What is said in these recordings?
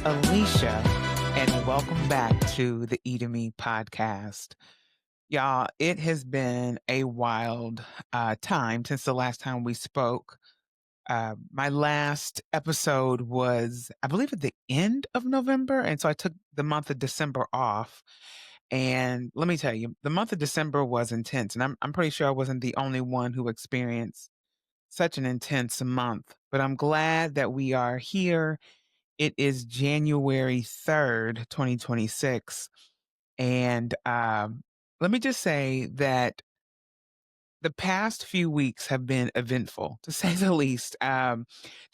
Alicia, and welcome back to the E to Me podcast. Y'all, it has been a wild time since the last time we spoke. My last episode was, I believe, at the end of November. And so I took the month of December off. And let me tell you, the month of December was intense. And I'm pretty sure I wasn't the only one who experienced such an intense month. But I'm glad that we are here. It is January 3rd, 2026. And let me just say that the past few weeks have been eventful, to say the least.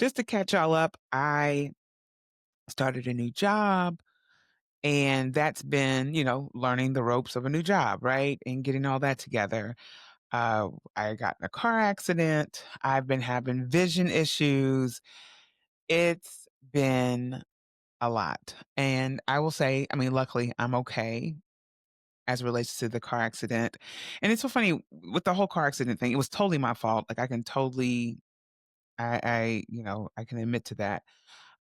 Just to catch y'all up, I started a new job, and that's been, learning the ropes of a new job, right? And getting all that together. I got in a car accident. I've been having vision issues. It's been a lot. And I will say, I mean, luckily, I'm okay as it relates to the car accident. And it's so funny with the whole car accident thing, it was totally my fault. Like I can totally I can admit to that.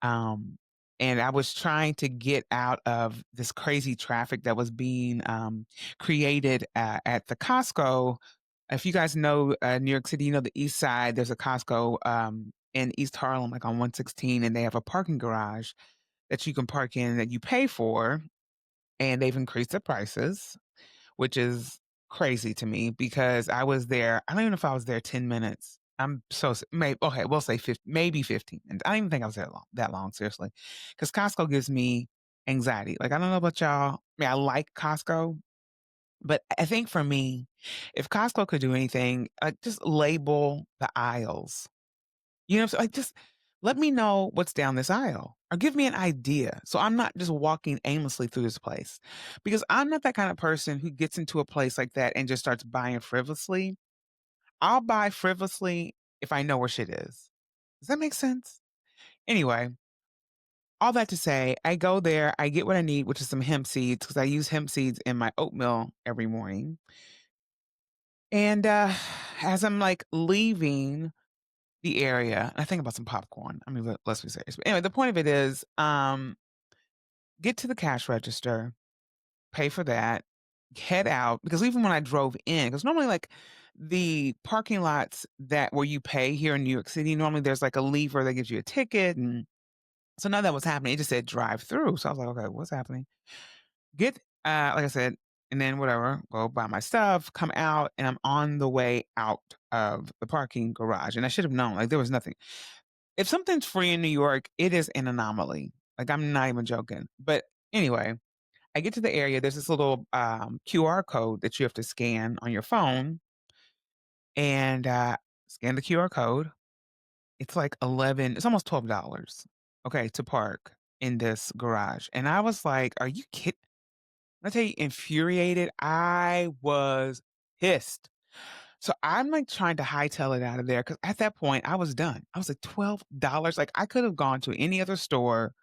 Um and I was trying to get out of this crazy traffic that was being created at the Costco. If you guys know New York City, you know the East Side. There's a Costco in East Harlem, like on 116, and they have a parking garage that you can park in that you pay for, and they've increased the prices, which is crazy to me because I was there. I don't even know if I was there 10 minutes. I'm so maybe okay. We'll say 50, maybe 15. And I don't even think I was there that long, seriously, because Costco gives me anxiety. Like I don't know about y'all. I mean, I like Costco, but I think for me, if Costco could do anything, just label the aisles. So like just let me know what's down this aisle or give me an idea. So I'm not just walking aimlessly through this place because I'm not that kind of person who gets into a place like that and just starts buying frivolously. I'll buy frivolously if I know where shit is. Does that make sense? Anyway, all that to say, I go there, I get what I need, which is some hemp seeds because I use hemp seeds in my oatmeal every morning. And as I'm like leaving the area, I think about some popcorn. I mean, let's be serious. But anyway, the point of it is, get to the cash register, pay for that, head out because even when I drove in, because normally like the parking lots that where you pay here in New York City, normally there's like a lever that gives you a ticket, and so none of that was happening. It just said drive through. So I was like, okay, what's happening? Get like I said, and then whatever, go buy my stuff, come out, and I'm on the way out of the parking garage. And I should have known, like there was nothing. If something's free in New York, it is an anomaly. Like I'm not even joking. But anyway, I get to the area. There's this little QR code that you have to scan on your phone, and scan the QR code. It's like 11. It's almost $12. Okay, to park in this garage, and I was like, "Are you kidding?" I tell you, infuriated. I was pissed. So I'm like trying to hightail it out of there because at that point I was done. I was like $12. Like I could have gone to any other store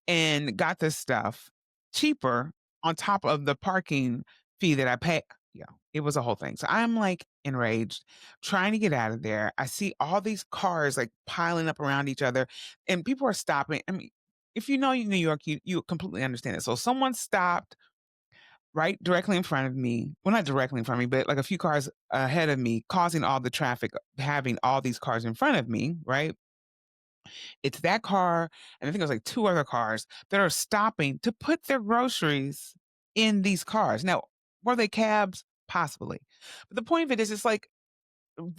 and got this stuff cheaper on top of the parking fee that I pay. Yeah, it was a whole thing. So I'm like enraged, trying to get out of there. I see all these cars like piling up around each other, and people are stopping. I mean, if you know New York, you completely understand it. So someone stopped right directly in front of me. Well, not directly in front of me, but like a few cars ahead of me, causing all the traffic, having all these cars in front of me, right? It's that car, and I think it was like 2 other cars that are stopping to put their groceries in these cars. Now, were they cabs? Possibly. But the point of it is, it's like,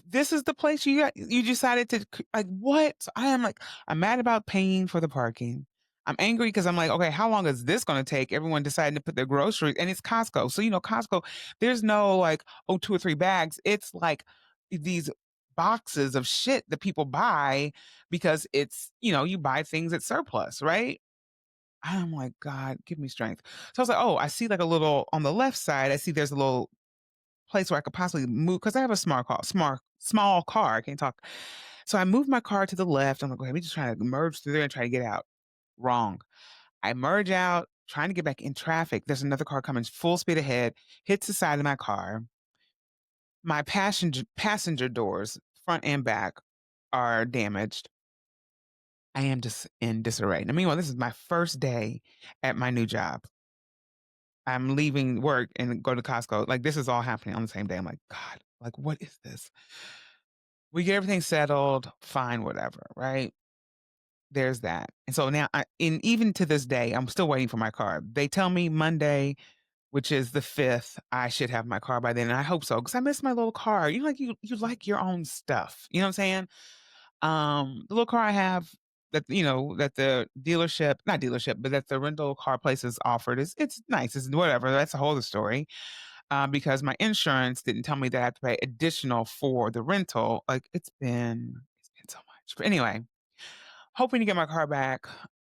this is the place you decided to like, what? So I am like, I'm mad about paying for the parking. I'm angry because I'm like, okay, how long is this gonna take? Everyone deciding to put their groceries, and it's Costco. So, Costco, there's no like, oh, 2 or 3 bags. It's like these boxes of shit that people buy because you buy things at surplus, right? I'm like, God, give me strength. So I was like, oh, I see like a little on the left side, I see there's a little place where I could possibly move because I have a small car. I can't talk. So I moved my car to the left. I'm like, okay, let me just try to merge through there and try to get out. Wrong. I merge out, trying to get back in traffic. There's another car coming full speed ahead, hits the side of my car. My passenger doors, front and back, are damaged. I am just in disarray. Now, meanwhile, this is my first day at my new job. I'm leaving work and go to Costco. Like, this is all happening on the same day. I'm like, God, like, what is this? We get everything settled, fine, whatever, right? There's that. And so now, and even to this day, I'm still waiting for my car. They tell me Monday, which is the 5th, I should have my car by then. And I hope so, because I miss my little car. You like your own stuff. You know what I'm saying? The little car I have that, that the dealership, not dealership, but that the rental car places offered it's nice. It's whatever. That's a whole other story. Because my insurance didn't tell me that I have to pay additional for the rental. Like it's been so much. But anyway, hoping to get my car back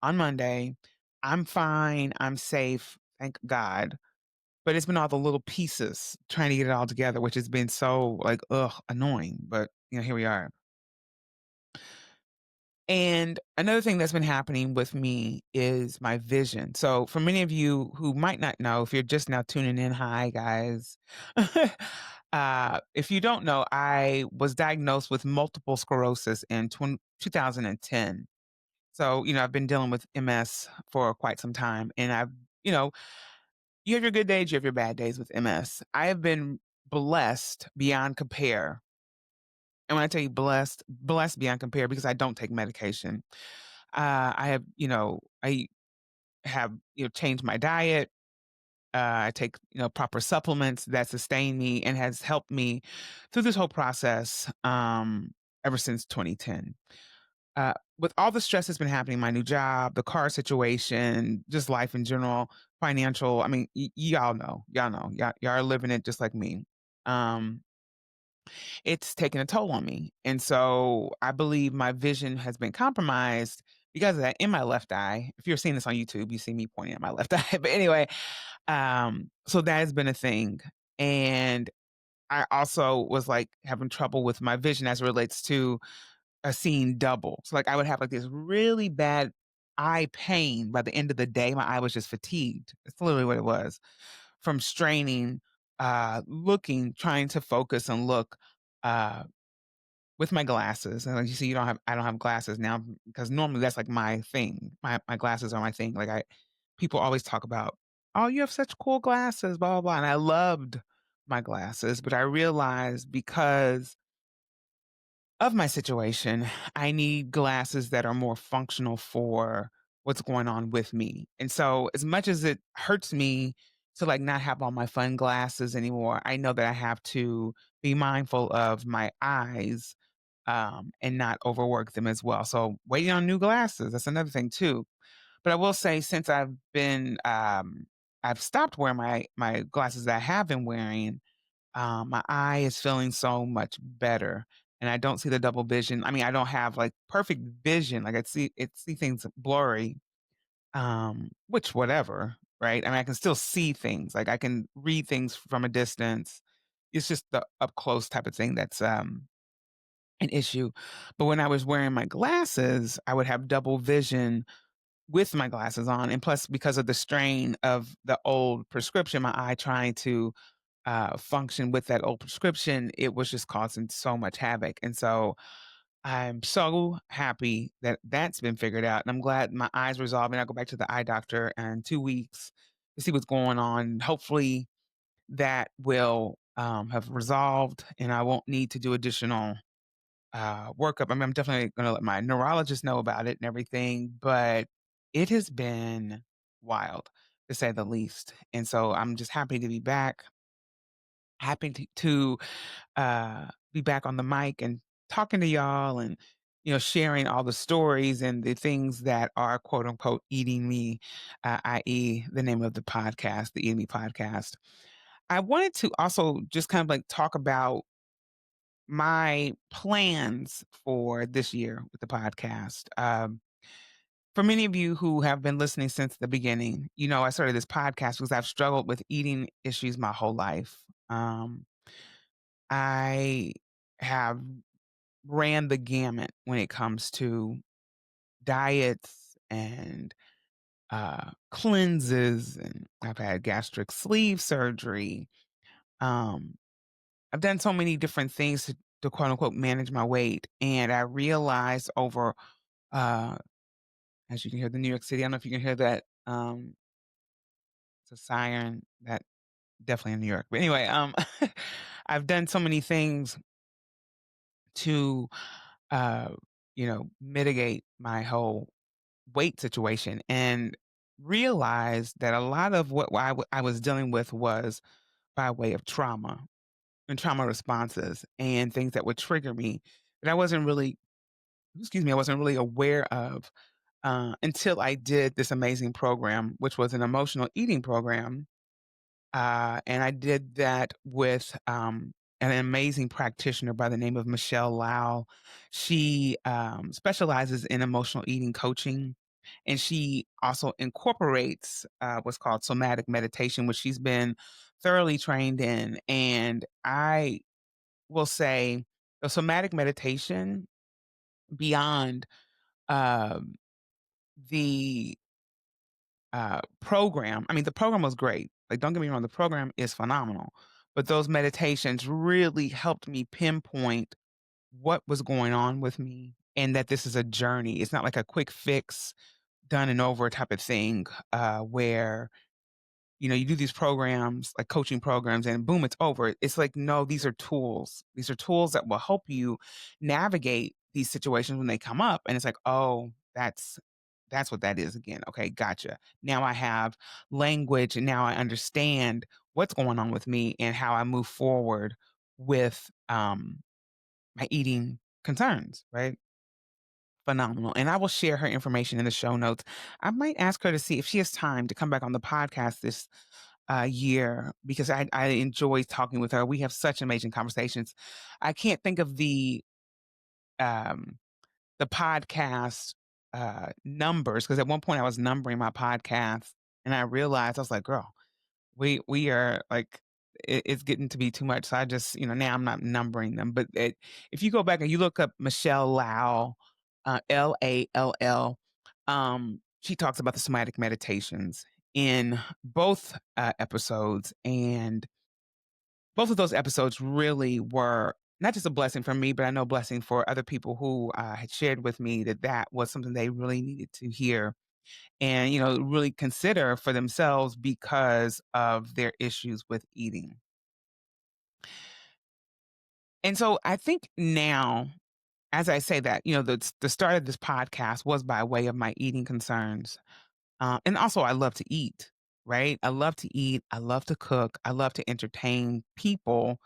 on Monday. I'm fine. I'm safe. Thank God. But it's been all the little pieces trying to get it all together, which has been so like, ugh, annoying. But here we are. And another thing that's been happening with me is my vision. So, for many of you who might not know, if you're just now tuning in, hi guys. If you don't know, I was diagnosed with multiple sclerosis in 2010. So, I've been dealing with MS for quite some time. And you know, you have your good days, you have your bad days with MS. I have been blessed beyond compare. And when I tell you blessed, blessed beyond compare because I don't take medication. I have, I have, changed my diet. I take, proper supplements that sustain me and has helped me through this whole process ever since 2010. With all the stress that's been happening, my new job, the car situation, just life in general, financial. I mean, y'all are living it just like me. Um, it's taken a toll on me. And so I believe my vision has been compromised because of that in my left eye. If you're seeing this on YouTube, you see me pointing at my left eye. But anyway, so that has been a thing. And I also was like having trouble with my vision as it relates to seeing double. So like I would have like this really bad eye pain by the end of the day. My eye was just fatigued. That's literally what it was from straining, looking, trying to focus and look. Uh, with my glasses, and like you see, I don't have glasses now because normally that's like my thing. My glasses are my thing. Like people always talk about, oh, you have such cool glasses, blah blah blah, and I loved my glasses, but I realized because of my situation, I need glasses that are more functional for what's going on with me. And so as much as it hurts me to like not have all my fun glasses anymore, I know that I have to be mindful of my eyes and not overwork them as well. So waiting on new glasses, that's another thing too. But I will say since I've stopped wearing my glasses that I have been wearing, my eye is feeling so much better, and I don't see the double vision. I mean, I don't have like perfect vision. Like I see things blurry, which whatever, right? I mean, I can still see things. Like I can read things from a distance. It's just the up close type of thing that's an issue. But when I was wearing my glasses, I would have double vision with my glasses on, and plus because of the strain of the old prescription, my eye trying to function with that old prescription, it was just causing so much havoc. And so I'm so happy that that's been figured out. And I'm glad my eyes resolved. And I'll go back to the eye doctor in 2 weeks to see what's going on. Hopefully that will have resolved and I won't need to do additional workup. I mean, I'm definitely going to let my neurologist know about it and everything, but it has been wild to say the least. And so I'm just happy to be back, happy to be back on the mic and talking to y'all and sharing all the stories and the things that are quote unquote eating me, i.e., the name of the podcast, the Eating Me podcast. I wanted to also just kind of like talk about my plans for this year with the podcast. For many of you who have been listening since the beginning, I started this podcast because I've struggled with eating issues my whole life. I have ran the gamut when it comes to diets and cleanses, and I've had gastric sleeve surgery. Um, I've done so many different things to quote unquote manage my weight, and I realized over Uh, as you can hear the New York City, I don't know if you can hear that. It's a siren that definitely in New York. But anyway, I've done so many things to, uh, mitigate my whole weight situation and realized that a lot of what I was dealing with was by way of trauma and trauma responses and things that would trigger me that I wasn't really aware of until I did this amazing program, which was an emotional eating program. And I did that with an amazing practitioner by the name of Michelle Lau. She specializes in emotional eating coaching, and she also incorporates what's called somatic meditation, which she's been thoroughly trained in. And I will say the somatic meditation beyond um, the program. I mean, the program was great. Like, don't get me wrong, the program is phenomenal. But those meditations really helped me pinpoint what was going on with me and that this is a journey. It's not like a quick fix, done and over type of thing, where you do these programs, like coaching programs, and boom, it's over. It's like, no, these are tools. These are tools that will help you navigate these situations when they come up. And it's like, oh, that's what that is again. Okay, gotcha. Now I have language and now I understand what's going on with me and how I move forward with my eating concerns, right? Phenomenal. And I will share her information in the show notes. I might ask her to see if she has time to come back on the podcast this year because I enjoy talking with her. We have such amazing conversations. I can't think of um, the podcast numbers because at one point I was numbering my podcast and I realized I was like, girl, we are like it's getting to be too much. So I just, now I'm not numbering them. But if you go back and you look up Michelle Lau, Lall, she talks about the somatic meditations in both episodes, and both of those episodes really were not just a blessing for me, but I know blessing for other people who had shared with me that that was something they really needed to hear and really consider for themselves because of their issues with eating. And so I think now, as I say that, the start of this podcast was by way of my eating concerns. And also I love to eat, right? I love to eat, I love to cook, I love to entertain people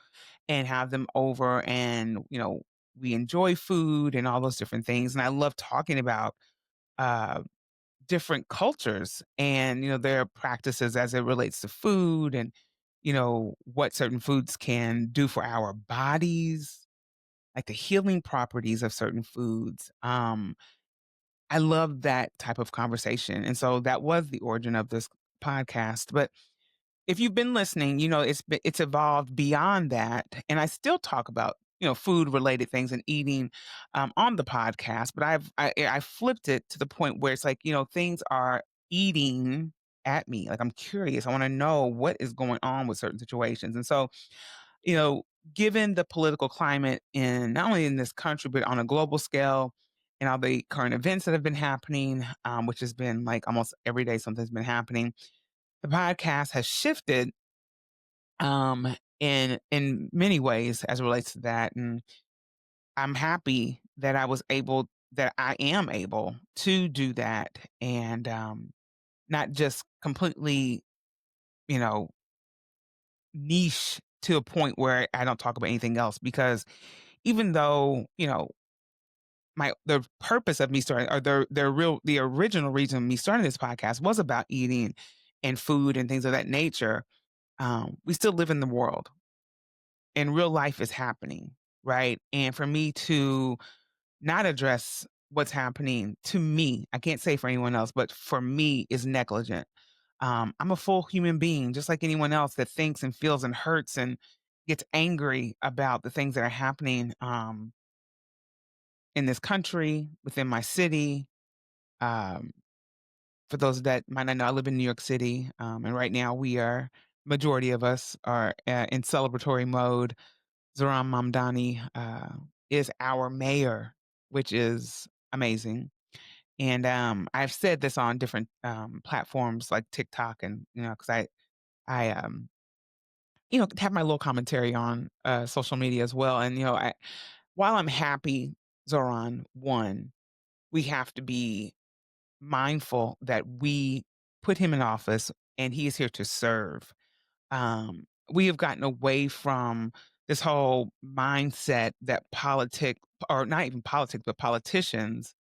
and have them over, and we enjoy food and all those different things, and I love talking about uh different cultures and their practices as it relates to food and what certain foods can do for our bodies, like the healing properties of certain foods. I love that type of conversation, and so that was the origin of this podcast. But if you've been listening, it's evolved beyond that, and I still talk about food related things and eating on the podcast. But I flipped it to the point where it's like things are eating at me. Like I'm curious. I want to know what is going on with certain situations, and so you know, given the political climate in not only in this country but on a global scale. And all the current events that have been happening, which has been like almost every day something's been happening, the podcast has shifted in many ways as it relates to that, and I'm happy that I am able to do that, and not just completely, you know, niche to a point where I don't talk about anything else because even though, the purpose of me starting or the original reason of me starting this podcast was about eating and food and things of that nature, we still live in the world and real life is happening, right? And for me to not address what's happening to me, I can't say for anyone else, but for me is negligent. I'm a full human being, just like anyone else that thinks and feels and hurts and gets angry about the things that are happening in this country, within my city. Um, for those that might not know, I live in New York City, and right now majority of us are in celebratory mode. Zohran Mamdani is our mayor, which is amazing. And I've said this on different platforms like TikTok, and because I have my little commentary on social media as well. And while I'm happy, Zoran, one, we have to be mindful that we put him in office and he is here to serve. We have gotten away from this whole mindset that politic, or not even politics, but politicians,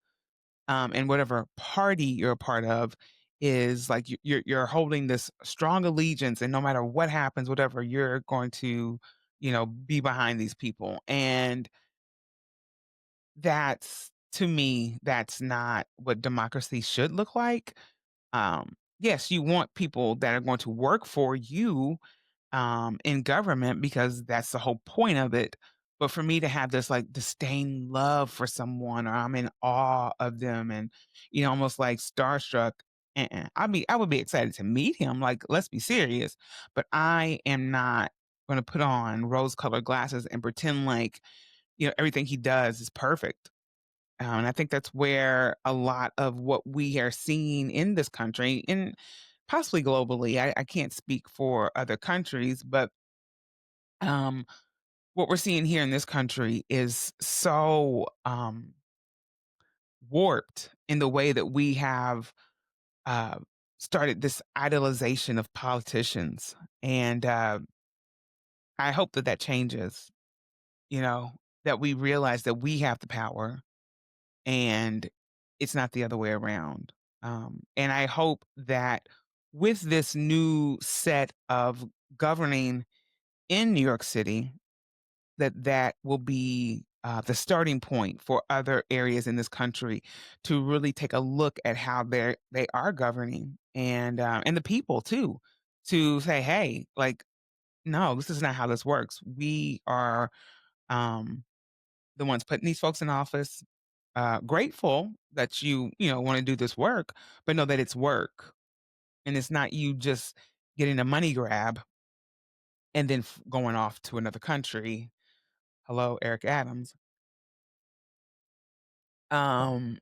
and whatever party you're a part of, is like you're holding this strong allegiance, and no matter what happens, whatever, you're going to, be behind these people. And that's, to me, that's not what democracy should look like. Yes, you want people that are going to work for you in government, because that's the whole point of it. But for me to have this like disdain love for someone, or I'm in awe of them, and almost like starstruck, I would be excited to meet him. Like, let's be serious. But I am not going to put on rose-colored glasses and pretend like everything he does is perfect. And I think that's where a lot of what we are seeing in this country, and possibly globally, I can't speak for other countries, but um, what we're seeing here in this country is so warped in the way that we have uh, started this idolization of politicians. And I hope that that changes, you know, that we realize that we have the power and it's not the other way around. And I hope that with this new set of governing in New York City, that will be the starting point for other areas in this country to really take a look at how they are governing, and the people too, to say, hey, like, no, this is not how this works. We are um, the ones putting these folks in office. Grateful that you want to do this work, but know that it's work, and it's not you just getting a money grab and then going off to another country. Hello, Eric Adams. Um,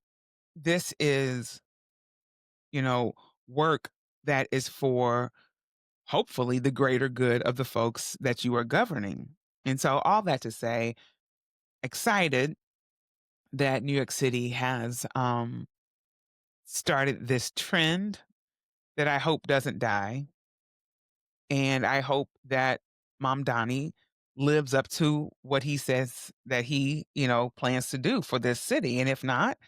this is, you know, work that is for, hopefully, the greater good of the folks that you are governing. And so, all that to say, excited that New York City has started this trend that I hope doesn't die. And I hope that Mom Donnie lives up to what he says that he, plans to do for this city. And if not,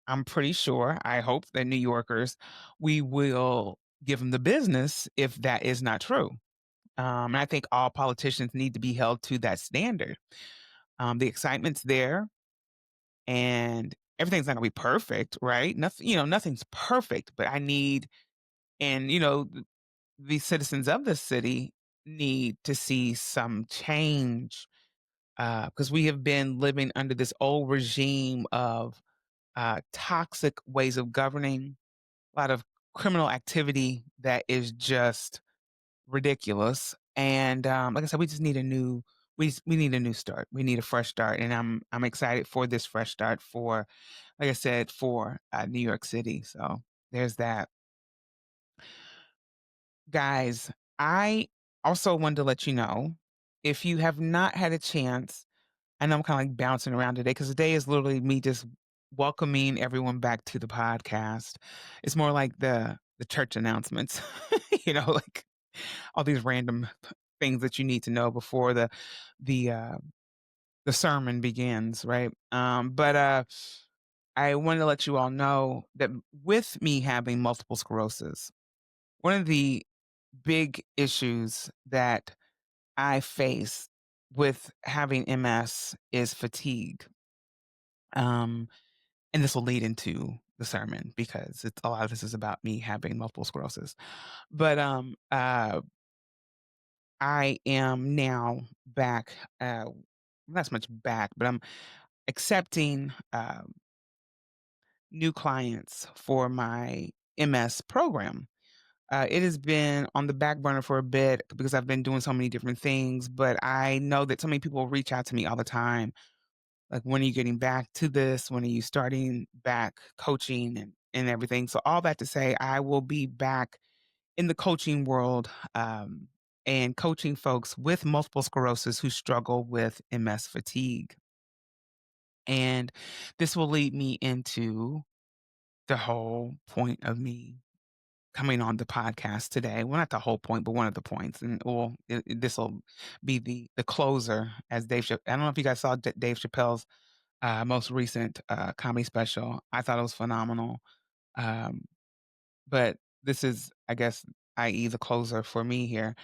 I'm pretty sure, I hope that New Yorkers, we will give him the business if that is not true. And I think all politicians need to be held to that standard. The excitement's there, and everything's not gonna be perfect, right? Nothing, nothing's perfect, but I need, and the citizens of the city need to see some change, because we have been living under this old regime of toxic ways of governing, a lot of criminal activity that is just ridiculous. And like I said, we just need a new we need a new start. We need a fresh start, and I'm excited for this fresh start for, like I said, for New York City. So there's that, guys. I also wanted to let you know, if you have not had a chance. I know I'm kind of like bouncing around today because today is literally me just welcoming everyone back to the podcast. It's more like the church announcements, like all these random things that you need to know before the uh the sermon begins, right? But I wanted to let you all know that with me having multiple sclerosis, one of the big issues that I face with having MS is fatigue. Um, and this will lead into the sermon because a lot of this is about me having multiple sclerosis. But I am now back, not so much back, but I'm accepting new clients for my MS program. It has been on the back burner for a bit because I've been doing so many different things, but I know that so many people reach out to me all the time Like, when are you getting back to this? When are you starting back coaching and everything? So all that to say, I will be back in the coaching world, and coaching folks with multiple sclerosis who struggle with MS fatigue. And this will lead me into the whole point of me coming on the podcast today. Well, not the whole point, but one of the points. And well, this will be the closer, as Dave. I don't know if you guys saw Dave Chappelle's most recent comedy special. I thought it was phenomenal. Um, but this is, I guess, i.e., the closer for me here.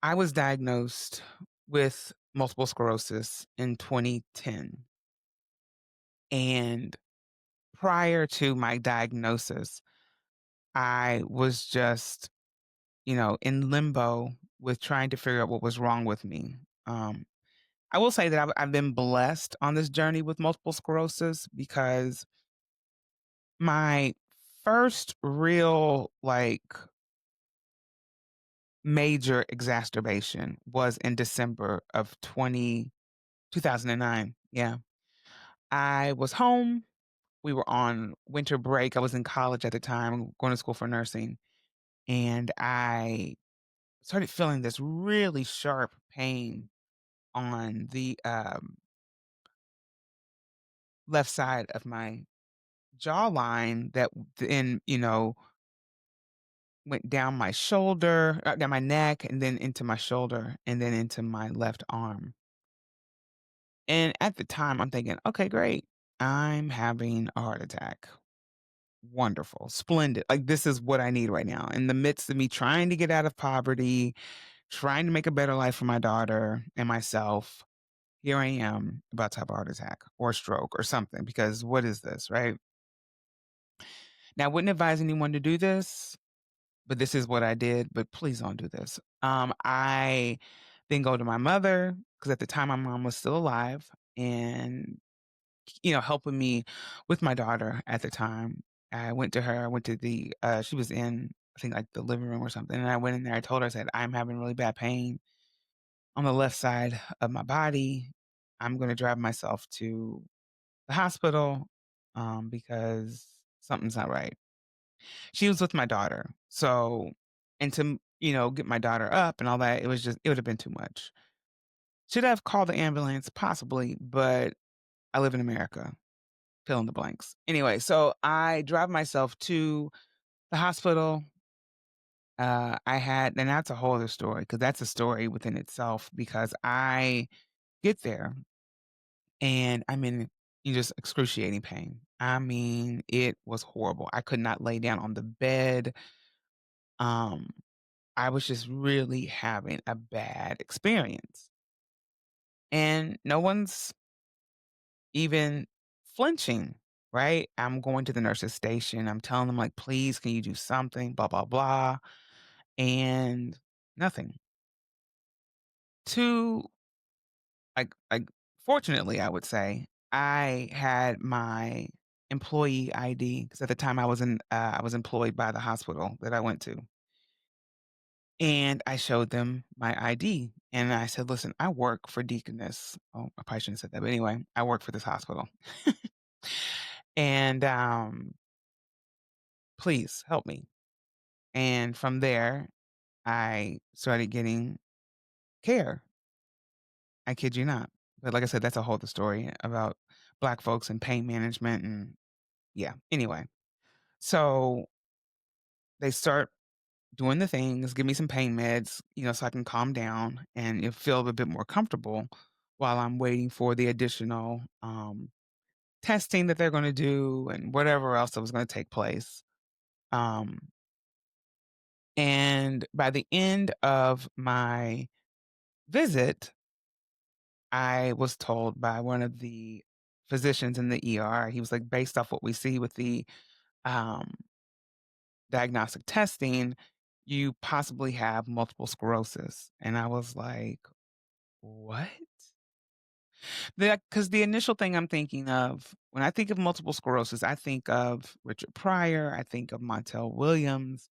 I was diagnosed with multiple sclerosis in 2010. And prior to my diagnosis, I was just, in limbo with trying to figure out what was wrong with me. Um, I will say that I've been blessed on this journey with multiple sclerosis because my first real, like, major exacerbation was in December of 2009. Yeah. I was home. We were on winter break. I was in college at the time, going to school for nursing, and I started feeling this really sharp pain on the left side of my jawline that then, went down my shoulder, down my neck, and then into my shoulder, and then into my left arm. And at the time, I'm thinking, okay, great. I'm having a heart attack. Wonderful, splendid. Like, this is what I need right now. In the midst of me trying to get out of poverty, trying to make a better life for my daughter and myself, here I am about to have a heart attack or a stroke or something because what is this, right? Now, I wouldn't advise anyone to do this, but this is what I did, but please don't do this. I then go to my mother because at the time my mom was still alive and, helping me with my daughter at the time. I went to her, I went to she was in, I think, like the living room or something. And I went in there, I told her, I said, I'm having really bad pain on the left side of my body. I'm going to drive myself to the hospital because something's not right. She was with my daughter. So, and to, get my daughter up and all that, it would have been too much. Should I have called the ambulance? Possibly, but I live in America. Fill in the blanks. Anyway, so I drive myself to the hospital. And that's a whole other story because that's a story within itself because I get there and I'm in just excruciating pain. I mean, it was horrible. I could not lay down on the bed. Um, I was just really having a bad experience. And no one's even flinching, right? I'm going to the nurse's station. I'm telling them, like, please, can you do something? Blah, blah, blah. And nothing. To like fortunately, I would say, I had my employee ID because at the time I was employed by the hospital that I went to. And I showed them my ID and I said, listen, I work for Deaconess. Oh, I probably shouldn't have said that, but anyway, I work for this hospital. And please help me. And from there, I started getting care. I kid you not. But like I said, that's a whole other story about Black folks and pain management. And yeah, anyway. So they start doing the things, give me some pain meds, so I can calm down and feel a bit more comfortable while I'm waiting for the additional testing that they're going to do and whatever else that was going to take place. Um, and by the end of my visit, I was told by one of the physicians in the ER, he was like, based off what we see with the um, diagnostic testing, you possibly have multiple sclerosis. And I was like, what? Because the initial thing I'm thinking of when I think of multiple sclerosis, I think of Richard Pryor, I think of Montel Williams.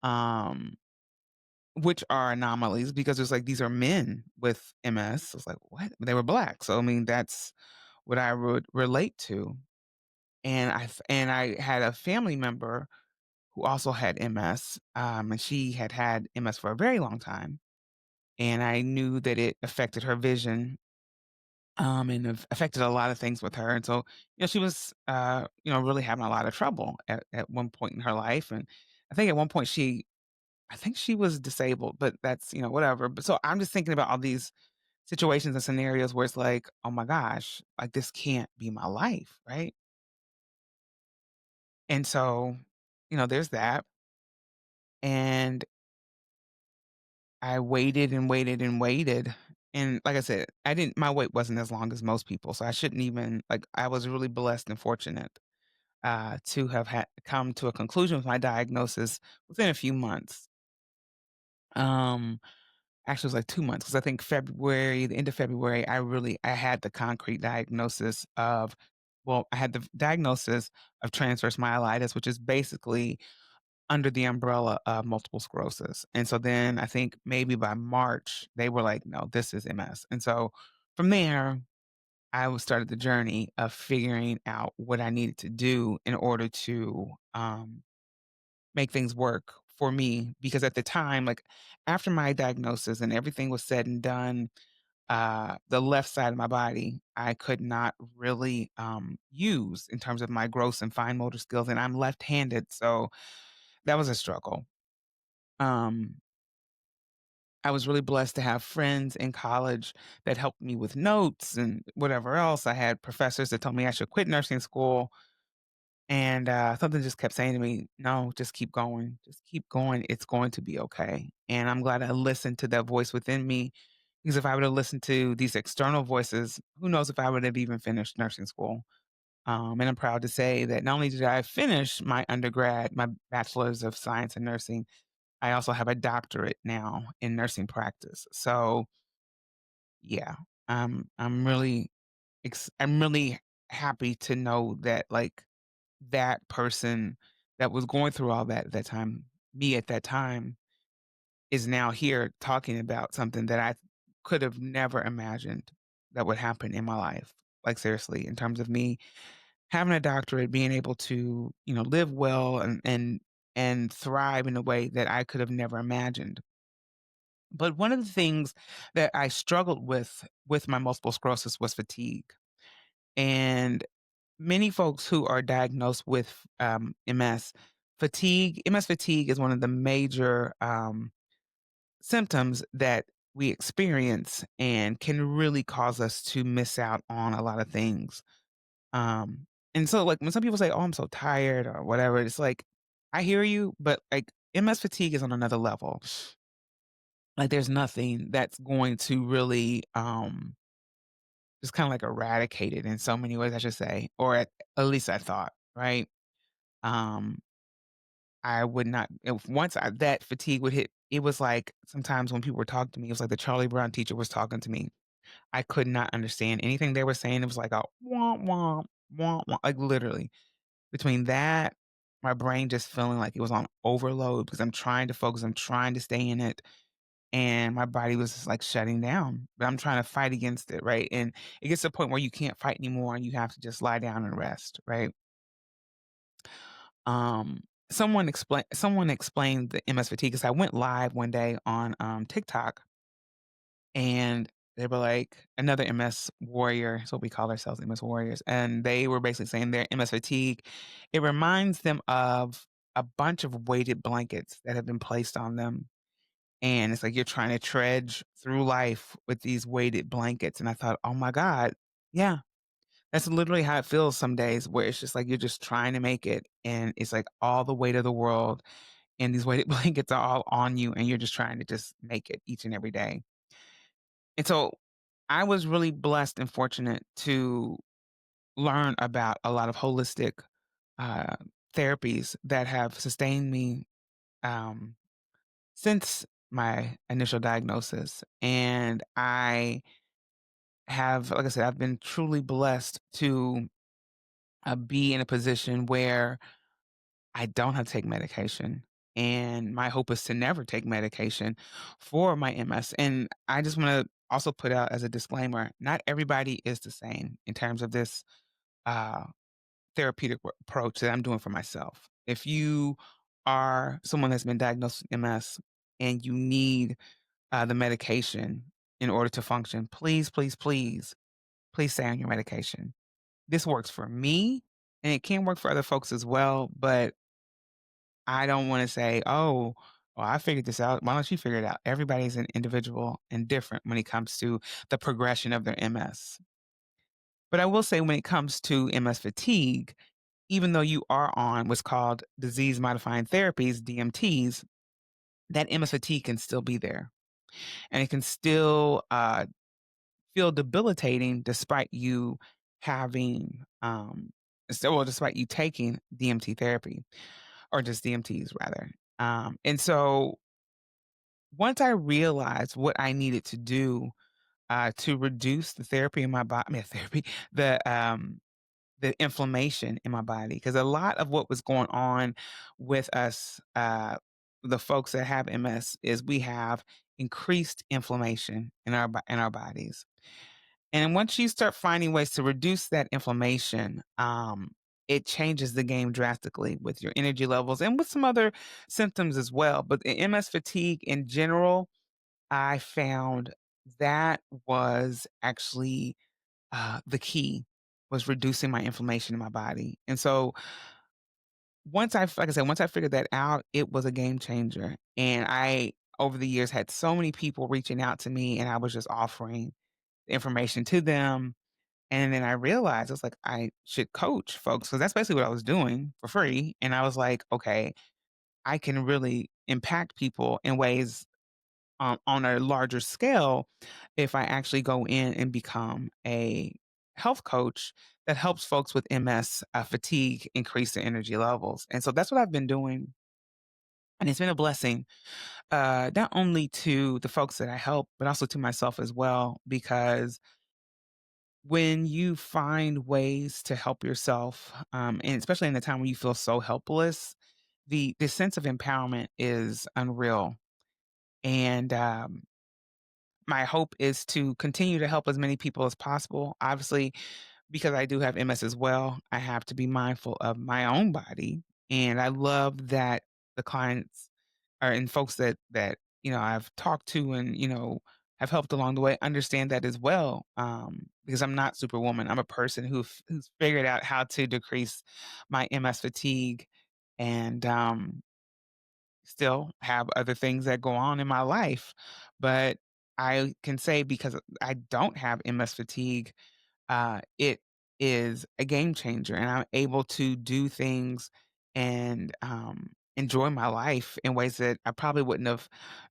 Um, which are anomalies because it's like these are men with MS. I was like, "What?" They were black. So, I mean, that's what I would relate to. And I had a family member who also had MS, and she had had MS for a very long time, and I knew that it affected her vision, and affected a lot of things with her, and so, she was, really having a lot of trouble at one point in her life, and I think at one point I think she was disabled, but that's, whatever, but so I'm just thinking about all these situations and scenarios where it's like, "Oh my gosh, like, this can't be my life," right? And so, there's that, and I waited and waited and waited, and like I said, I didn't my wait wasn't as long as most people, so I shouldn't even like, I was really blessed and fortunate, to have come to a conclusion with my diagnosis within a few months. Um, Actually, it was like 2 months because I think the end of February, I had the concrete diagnosis of I had the diagnosis of transverse myelitis, which is basically under the umbrella of multiple sclerosis. And so then I think maybe by March, they were like, "No, this is MS." And so from there, I was started the journey of figuring out what I needed to do in order to, make things work for me, because at the time, like, after my diagnosis and everything was said and done, the left side of my body, I could not really, use in terms of my gross and fine motor skills, and I'm left-handed, so that was a struggle. Um, I was really blessed to have friends in college that helped me with notes and whatever else. I had professors that told me I should quit nursing school, and, something just kept saying to me, "No, just keep going. Just keep going. It's going to be okay." And I'm glad I listened to that voice within me, because if I would have listened to these external voices, who knows if I would have even finished nursing school. And I'm proud to say that not only did I finish my undergrad, my bachelor's of science in nursing, I also have a doctorate now in nursing practice. So, yeah, I'm really happy to know that, like, that person that was going through all that at that time, me at that time, is now here talking about something that I could have never imagined that would happen in my life. Like, seriously, in terms of me having a doctorate, being able to, live well and thrive in a way that I could have never imagined. But one of the things that I struggled with my multiple sclerosis was fatigue. And many folks who are diagnosed with MS fatigue is one of the major symptoms that we experience and can really cause us to miss out on a lot of things. Um, and so, like, when some people say, "Oh, I'm so tired," or whatever, it's like, I hear you, but like, MS fatigue is on another level. Like, there's nothing that's going to really, just kinda, like, eradicate it in so many ways, I should say, or at least I thought, right? Um, I would not if once that fatigue would hit, it was like sometimes when people were talking to me, it was like the Charlie Brown teacher was talking to me. I could not understand anything they were saying. It was like a "womp womp, womp womp," like, literally. Between that, my brain just feeling like it was on overload because I'm trying to focus, I'm trying to stay in it, and my body was just, like, shutting down, but I'm trying to fight against it, right? And it gets to a point where you can't fight anymore and you have to just lie down and rest, right? Um, someone explained the MS fatigue because I went live one day on, TikTok, and they were like another MS warrior, is what we call ourselves, MS warriors, and they were basically saying their MS fatigue, it reminds them of a bunch of weighted blankets that have been placed on them, and it's like you're trying to trudge through life with these weighted blankets, and I thought, "Oh my god, yeah, that's literally how it feels some days where it's just like you're just trying to make it, and it's like all the weight of the world, and these weighted blankets are all on you, and you're just trying to just make it each and every day." And so I was really blessed and fortunate to learn about a lot of holistic uh, therapies that have sustained me um, since my initial diagnosis. And I have, like I said, I've been truly blessed to be in a position where I don't have to take medication. and my hope is to never take medication for my MS. And I just want to also put out as a disclaimer, not everybody is the same in terms of this uh, therapeutic approach that I'm doing for myself. If you are someone that's been diagnosed with MS and you need the medication in order to function, please, please, please, please stay on your medication. This works for me and it can work for other folks as well, but I don't want to say, oh, well, I figured this out. Why don't you figure it out? Everybody's an individual and different when it comes to the progression of their MS. But I will say, when it comes to MS fatigue, even though you are on what's called disease modifying therapies, DMTs, that MS fatigue can still be there. And it can still feel debilitating despite you having, despite you taking DMT therapy or just DMTs rather. And so once I realized what I needed to do to reduce the therapy in my body, I mean, therapy, the um, the inflammation in my body, because a lot of what was going on with us, the folks that have MS, is we have increased inflammation in in our bodies. And once you start finding ways to reduce that inflammation, it changes the game drastically with your energy levels and with some other symptoms as well. But the MS fatigue in general, I found that was actually the key was reducing my inflammation in my body. And so like I said, once I figured that out, it was a game changer. And I, over the years, had so many people reaching out to me, and I was just offering the information to them. And then I realized I was like, I should coach folks because that's basically what I was doing for free. And I was like, okay, I can really impact people in ways on a larger scale if I actually go in and become a health coach that helps folks with MS fatigue increase their energy levels. And so that's what I've been doing. And it's been a blessing, not only to the folks that I help, but also to myself as well, because when you find ways to help yourself, and especially in the time when you feel so helpless, the sense of empowerment is unreal. And my hope is to continue to help as many people as possible. Obviously, because I do have MS as well, I have to be mindful of my own body. And I love that the clients are and folks that I've talked to and have helped along the way understand that as well. Because I'm not superwoman. I'm a person who's figured out how to decrease my MS fatigue and still have other things that go on in my life. But I can say because I don't have MS fatigue, it is a game changer, and I'm able to do things and enjoy my life in ways that I probably wouldn't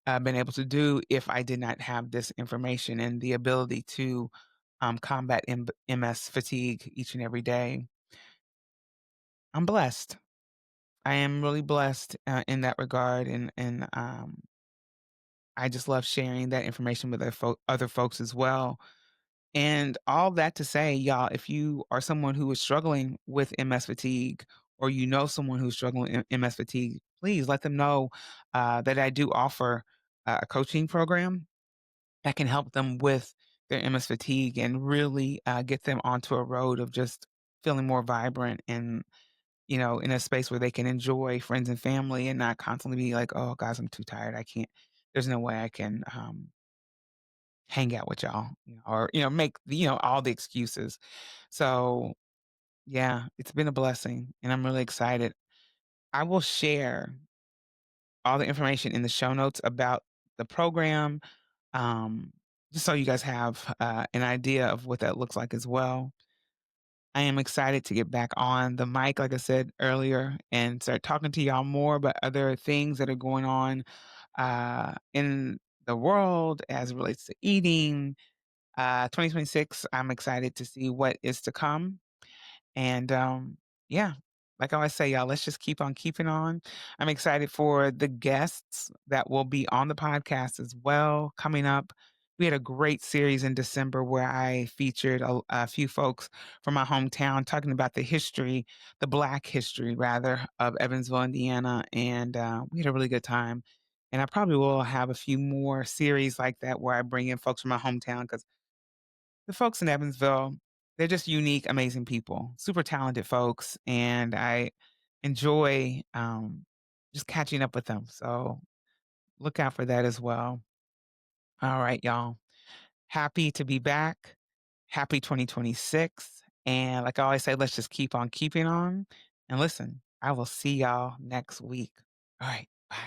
have been able to do if I did not have this information and the ability to combat MS fatigue each and every day. I'm blessed. I am really blessed in that regard, and I just love sharing that information with other folks as well. And all that to say, y'all, if you are someone who is struggling with MS fatigue, or you know someone who's struggling with MS fatigue, please let them know that I do offer a coaching program that can help them with their MS fatigue and really get them onto a road of just feeling more vibrant and in a space where they can enjoy friends and family and not constantly be like, oh, guys, I'm too tired. I can't. There's no way I can hang out with y'all, or make all the excuses. So yeah, it's been a blessing, and I'm really excited. I will share all the information in the show notes about the program, um, just so you guys have an idea of what that looks like as well. I am excited to get back on the mic, like I said earlier, and start talking to y'all more about other things that are going on in the world as it relates to eating. 2026, I'm excited to see what is to come. And yeah, like I always say, y'all, let's just keep on keeping on. I'm excited for the guests that will be on the podcast as well coming up. We had a great series in December where I featured a few folks from my hometown talking about the history, the Black history rather, of Evansville, Indiana, and we had a really good time. And I probably will have a few more series like that where I bring in folks from my hometown because the folks in Evansville, they're just unique, amazing people, super talented folks, and I enjoy just catching up with them. So look out for that as well. All right, y'all. Happy to be back. Happy 2026. And like I always say, let's just keep on keeping on. And listen, I will see y'all next week. All right. Bye.